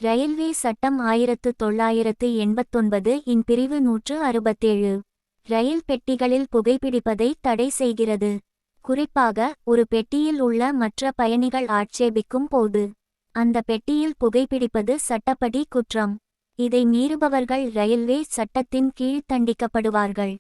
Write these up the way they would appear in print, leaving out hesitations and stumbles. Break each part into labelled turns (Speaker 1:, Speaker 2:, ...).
Speaker 1: Railway சட்டம் 1989 இன் பிரிவு 167 ரயில் பெட்டிகளில் புகைப்பிடிப்பதை தடை செய்கிறது. குறிப்பாக, ஒரு பெட்டியில் உள்ள மற்ற பயணிகள் ஆட்சேபிக்கும் போது அந்த பெட்டியில் புகைப்பிடிப்பது சட்டப்படி குற்றம். இதை மீறுபவர்கள் ரயில்வே சட்டத்தின் கீழ் தண்டிக்கப்படுவார்கள்.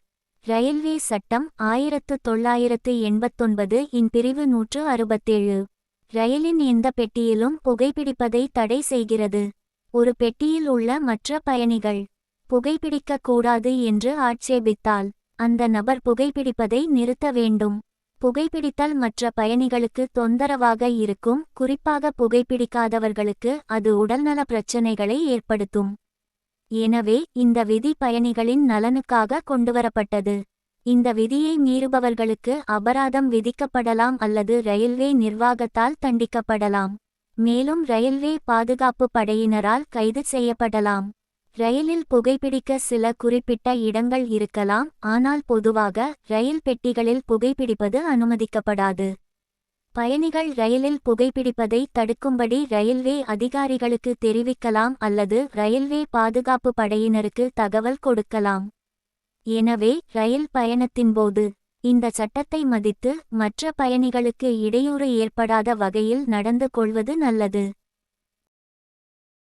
Speaker 1: ரயில்வே சட்டம் 1989 இன் பிரிவு 167 ரயிலின் எந்த பெட்டியிலும் புகைப்பிடிப்பதை தடை செய்கிறது. ஒரு பெட்டியில் உள்ள மற்ற பயணிகள் புகைப்பிடிக்கக் கூடாது என்று ஆட்சேபித்தால் அந்த நபர் புகைப்பிடிப்பதை நிறுத்த வேண்டும். புகைப்பிடித்தல் மற்ற பயணிகளுக்கு தொந்தரவாக இருக்கும், குறிப்பாக புகைப்பிடிக்காதவர்களுக்கு அது உடல்நல பிரச்சினைகளை ஏற்படுத்தும். எனவே இந்த விதி பயணிகளின் நலனுக்காக கொண்டுவரப்பட்டது. இந்த விதியை மீறுபவர்களுக்கு அபராதம் விதிக்கப்படலாம் அல்லது ரயில்வே நிர்வாகத்தால் தண்டிக்கப்படலாம். மேலும் ரயில்வே பாதுகாப்பு படையினரால் கைது செய்யப்படலாம். ரயிலில் புகைப்பிடிக்க சில குறிப்பிட்ட இடங்கள் இருக்கலாம், ஆனால் பொதுவாக ரயில் பெட்டிகளில் புகைப்பிடிப்பது அனுமதிக்கப்படாது. பயணிகள் ரயிலில் புகைப்பிடிப்பதை தடுக்கும்படி ரயில்வே அதிகாரிகளுக்கு தெரிவிக்கலாம் அல்லது ரயில்வே பாதுகாப்பு படையினருக்கு தகவல் கொடுக்கலாம். எனவே ரயில் பயணத்தின்போது இந்த சட்டத்தை மதித்து மற்ற பயணிகளுக்கு இடையூறு ஏற்படாத வகையில் நடந்து கொள்வது நல்லது.